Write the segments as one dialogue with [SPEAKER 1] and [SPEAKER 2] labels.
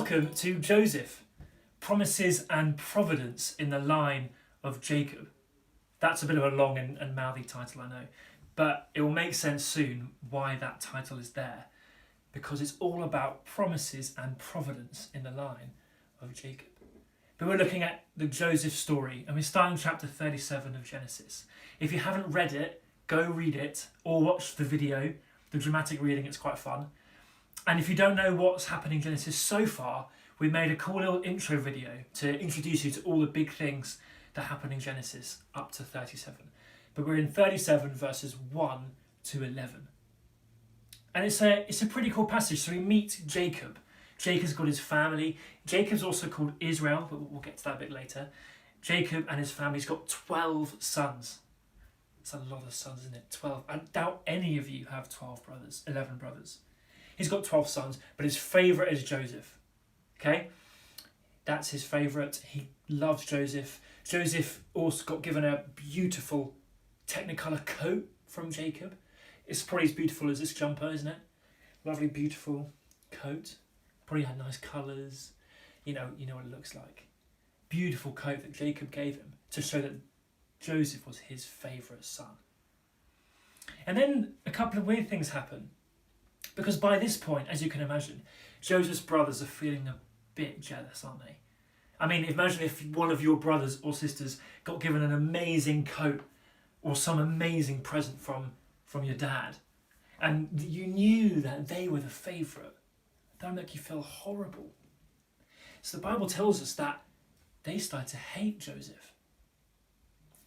[SPEAKER 1] Welcome to Joseph, Promises and Providence in the Line of Jacob. That's a bit of a long and mouthy title, I know, but it will make sense soon why that title is there, because it's all about promises and providence in the line of Jacob. But we're looking at the Joseph story, and we're starting chapter 37 of Genesis. If you haven't read it, go read it or watch the video, the dramatic reading, it's quite fun. And if you don't know what's happening in Genesis so far, we made a cool little intro video to introduce you to all the big things that happen in Genesis up to 37. But we're in 37 verses 1 to 11. And it's a pretty cool passage. So we meet Jacob. Jacob's got his family. Jacob's also called Israel, but we'll get to that a bit later. Jacob and his family's got 12 sons. It's a lot of sons, isn't it? 12. I doubt any of you have 11 brothers. He's got 12 sons, but his favourite is Joseph. Okay? That's his favourite. He loves Joseph. Joseph also got given a beautiful Technicolor coat from Jacob. It's probably as beautiful as this jumper, isn't it? Lovely, beautiful coat. Probably had nice colours. You know what it looks like. Beautiful coat that Jacob gave him to show that Joseph was his favourite son. And then a couple of weird things happen. Because by this point, as you can imagine, Joseph's brothers are feeling a bit jealous, aren't they? I mean, imagine if one of your brothers or sisters got given an amazing coat or some amazing present from your dad, and you knew that they were the favourite. That would make you feel horrible. So the Bible tells us that they started to hate Joseph.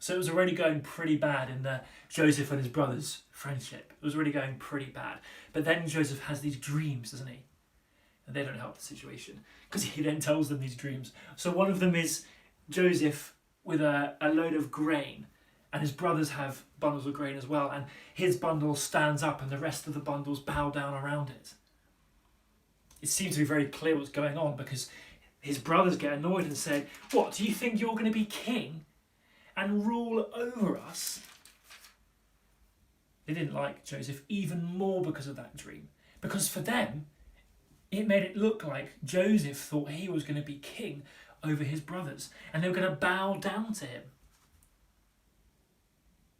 [SPEAKER 1] So it was already going pretty bad in the Joseph and his brothers' friendship. It was already going pretty bad. But then Joseph has these dreams, doesn't he? And they don't help the situation, because he then tells them these dreams. So one of them is Joseph with a load of grain, and his brothers have bundles of grain as well, and his bundle stands up and the rest of the bundles bow down around it. It seems to be very clear what's going on, because his brothers get annoyed and say, "What, do you think you're going to be king and rule over us?" They didn't like Joseph even more because of that dream. Because for them, it made it look like Joseph thought he was going to be king over his brothers, and they were going to bow down to him.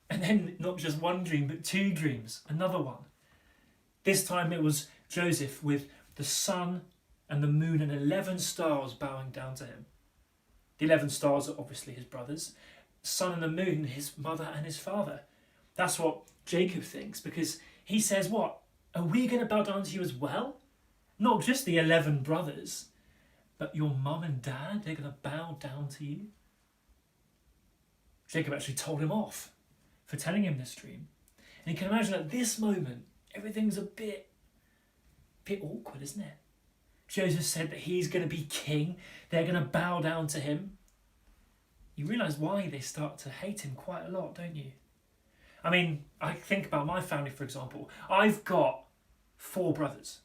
[SPEAKER 1] And then not just one dream, but two dreams, another one. This time it was Joseph with the sun and the moon and 11 stars bowing down to him. The 11 stars are obviously his brothers. Sun and the moon, his mother and his father. That's what Jacob thinks, because he says, "What? Are we going to bow down to you as well? Not just the 11 brothers, but your mum and dad, they're going to bow down to you?" Jacob actually told him off for telling him this dream. And you can imagine at this moment, everything's a bit awkward, isn't it? Joseph said that he's going to be king. They're going to bow down to him. You realise why they start to hate him quite a lot, don't you? I mean, I think about my family, for example. I've got 4 brothers.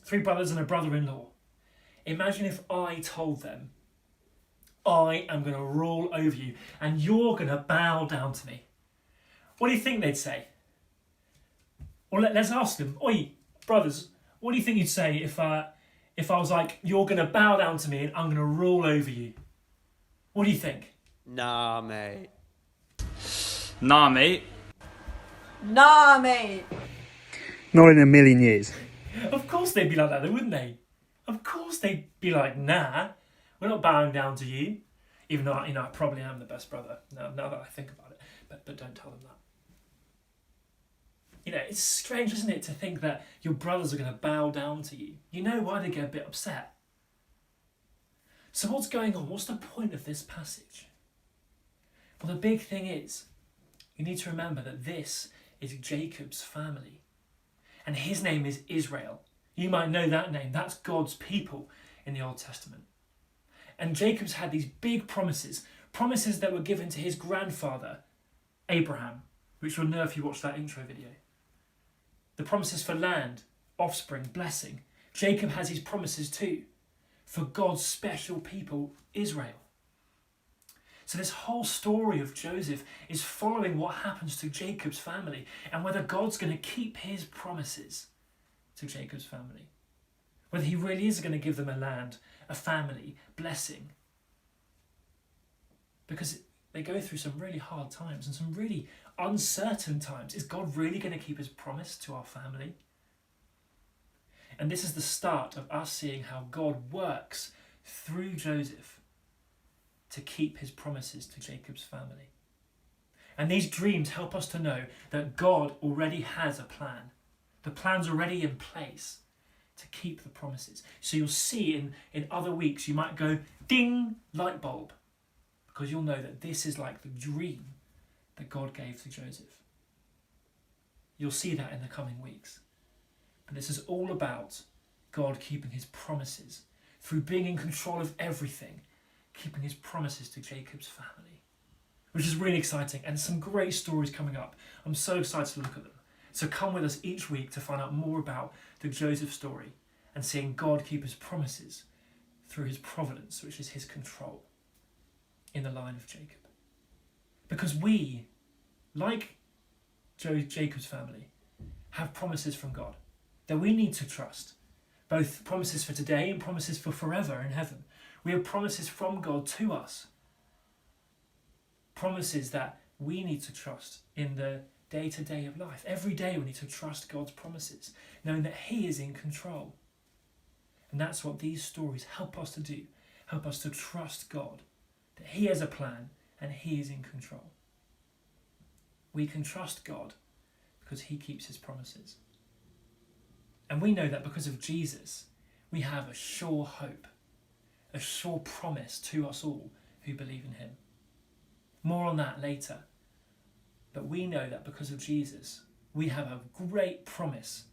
[SPEAKER 1] 3 brothers and a brother-in-law. Imagine if I told them, "I am going to rule over you and you're going to bow down to me." What do you think they'd say? Well, let's ask them. "Oi, brothers, what do you think you'd say if I was like, you're going to bow down to me and I'm going to rule over you?" What do you think?
[SPEAKER 2] Nah, mate.
[SPEAKER 3] Nah, mate.
[SPEAKER 4] Nah, mate.
[SPEAKER 5] Not in a million years.
[SPEAKER 1] Of course they'd be like that, wouldn't they? Of course they'd be like, "Nah, we're not bowing down to you." Even though, I probably am the best brother, now that I think about it. But don't tell them that. It's strange, isn't it, to think that your brothers are going to bow down to you. You know why they get a bit upset. So what's going on? What's the point of this passage? Well, the big thing is, you need to remember that this is Jacob's family. And his name is Israel. You might know that name. That's God's people in the Old Testament. And Jacob's had these big promises that were given to his grandfather, Abraham, which you'll know if you watch that intro video. The promises for land, offspring, blessing. Jacob has his promises too, for God's special people, Israel. So this whole story of Joseph is following what happens to Jacob's family and whether God's going to keep his promises to Jacob's family. Whether he really is going to give them a land, a family, blessing. Because they go through some really hard times and some really uncertain times. Is God really going to keep his promise to our family? And this is the start of us seeing how God works through Joseph to keep his promises to Jacob's family. And these dreams help us to know that God already has a plan. The plan's already in place to keep the promises. So you'll see in other weeks, you might go, ding, light bulb. Because you'll know that this is like the dream that God gave to Joseph. You'll see that in the coming weeks. But this is all about God keeping his promises through being in control of everything, keeping his promises to Jacob's family, which is really exciting, and some great stories coming up. I'm so excited to look at them. So come with us each week to find out more about the Joseph story and seeing God keep his promises through his providence, which is his control in the line of Jacob. Because we, like Jacob's family, have promises from God that we need to trust, both promises for today and promises for forever in heaven. We have promises from God to us, promises that we need to trust in the day-to-day of life. Every day we need to trust God's promises, knowing that he is in control. And that's what these stories help us to do, help us to trust God, that he has a plan and he is in control. We can trust God because he keeps his promises. And we know that because of Jesus, we have a sure hope, a sure promise to us all who believe in him. More on that later. But we know that because of Jesus, we have a great promise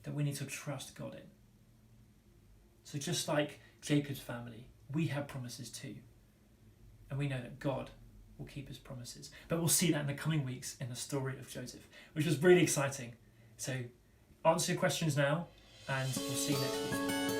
[SPEAKER 1] that we need to trust God in. So just like Jacob's family, we have promises too. And we know that God will keep his promises. But we'll see that in the coming weeks in the story of Joseph, which is really exciting. So answer your questions now, and we'll see you next week.